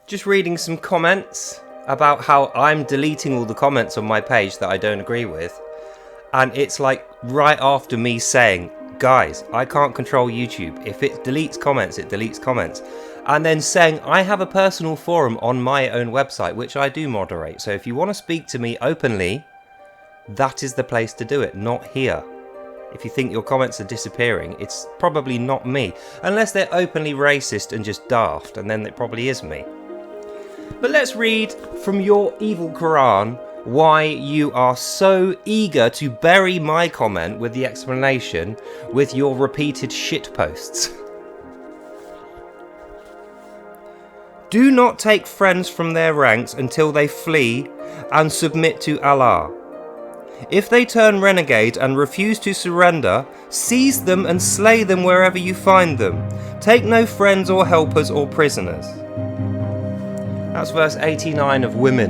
Just reading some comments about how I'm deleting all the comments on my page that I don't agree with. And it's like right after me saying, guys, I can't control YouTube. If it deletes comments, it deletes comments. And then saying, I have a personal forum on my own website, which I do moderate. So if you want to speak to me openly, that is the place to do it, not here. If you think your comments are disappearing, it's probably not me. Unless they're openly racist and just daft, and then it probably is me. But let's read from your evil Quran why you are so eager to bury my comment with the explanation with your repeated shit posts. Do not take friends from their ranks until they flee and submit to Allah. If they turn renegade and refuse to surrender, seize them and slay them wherever you find them. Take no friends or helpers or prisoners. That's verse 89 of Women.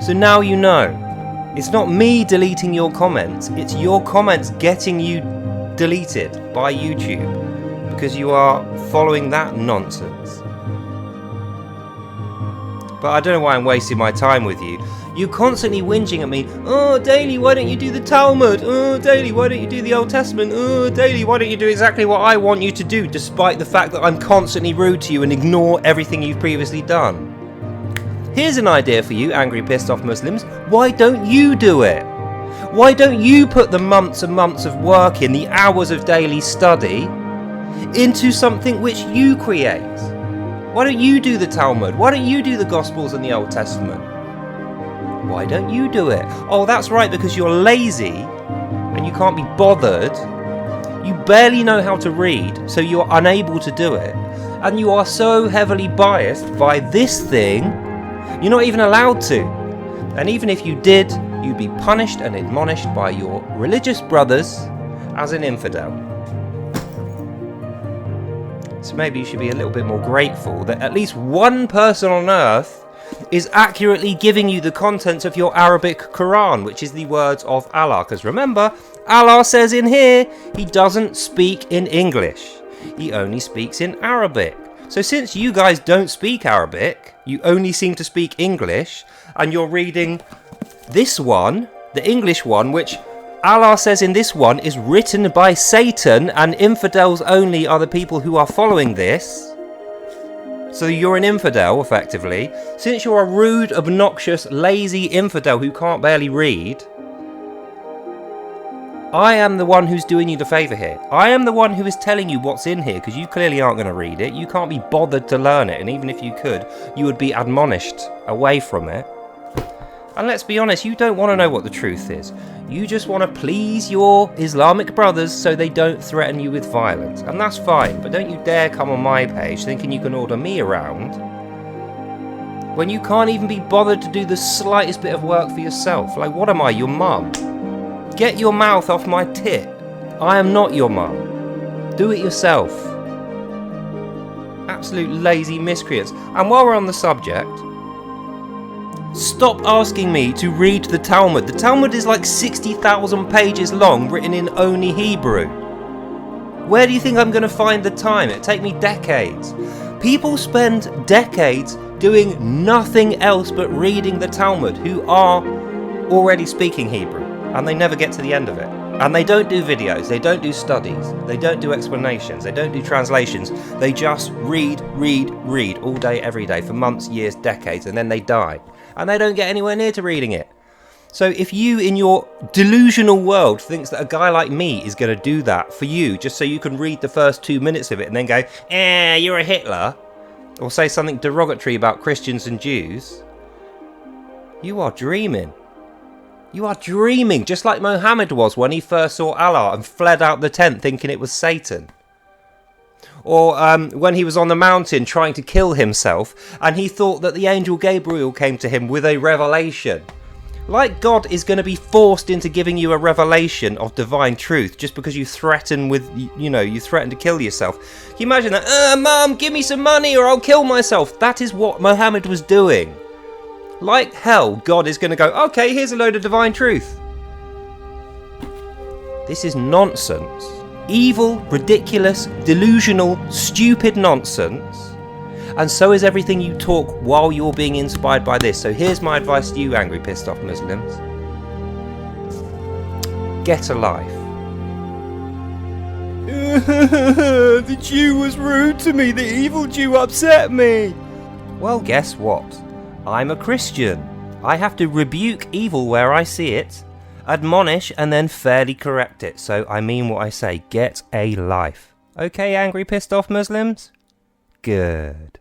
So now you know. It's not me deleting your comments, it's your comments getting you deleted by YouTube because you are following that nonsense. But I don't know why I'm wasting my time with you. You're constantly whinging at me. Oh, Daily, why don't you do the Talmud? Oh, Daily, why don't you do the Old Testament? Oh, Daily, why don't you do exactly what I want you to do, despite the fact that I'm constantly rude to you and ignore everything you've previously done? Here's an idea for you, angry, pissed off Muslims. Why don't you do it? Why don't you put the months and months of work in, the hours of daily study, into something which you create? Why don't you do the Talmud? Why don't you do the Gospels and the Old Testament? Why don't you do it? Oh, that's right, because you're lazy and you can't be bothered. You barely know how to read, so you're unable to do it. And you are so heavily biased by this thing, you're not even allowed to. And even if you did, you'd be punished and admonished by your religious brothers as an infidel. So maybe you should be a little bit more grateful that at least one person on earth is accurately giving you the contents of your Arabic Quran, which is the words of Allah. Because remember, Allah says in here, he doesn't speak in English. He only speaks in Arabic. So since you guys don't speak Arabic, you only seem to speak English, and you're reading this one, the English one, which Allah says in this one is written by Satan, and infidels only are the people who are following this. So you're an infidel, effectively. Since you're a rude, obnoxious, lazy infidel who can't barely read, I am the one who's doing you the favour here. I am the one who is telling you what's in here, because you clearly aren't going to read it. You can't be bothered to learn it, and even if you could, you would be admonished away from it. And let's be honest, you don't want to know what the truth is. You just want to please your Islamic brothers so they don't threaten you with violence. And that's fine, but don't you dare come on my page thinking you can order me around when you can't even be bothered to do the slightest bit of work for yourself. Like, what am I, your mum? Get your mouth off my tit. I am not your mum. Do it yourself. Absolute lazy miscreants. And while we're on the subject, stop asking me to read the Talmud. The Talmud is like 60,000 pages long, written in only Hebrew. Where do you think I'm going to find the time? It'd take me decades. People spend decades doing nothing else but reading the Talmud, who are already speaking Hebrew, and they never get to the end of it. And they don't do videos, they don't do studies, they don't do explanations, they don't do translations. They just read all day, every day, for months, years, decades, and then they die. And they don't get anywhere near to reading it. So if you, in your delusional world, thinks that a guy like me is going to do that for you just so you can read the first 2 minutes of it and then go, you're a Hitler, or say something derogatory about Christians and Jews, you are dreaming. You are dreaming, just like Mohammed was when he first saw Allah and fled out the tent thinking it was Satan. Or when he was on the mountain trying to kill himself and he thought that the angel Gabriel came to him with a revelation. Like God is going to be forced into giving you a revelation of divine truth just because you threaten with, you threaten to kill yourself. Can you imagine that? Mum, give me some money or I'll kill myself. That is what Mohammed was doing. Like hell, God is going to go, okay, here's a load of divine truth. This is nonsense. Evil, ridiculous, delusional, stupid nonsense. And so is everything you talk while you're being inspired by this. So here's my advice to you, angry, pissed off Muslims. Get a life. The Jew was rude to me. The evil Jew upset me. Well, guess what? I'm a Christian. I have to rebuke evil where I see it, admonish, and then fairly correct it. So I mean what I say. Get a life. Okay, angry, pissed off Muslims? Good.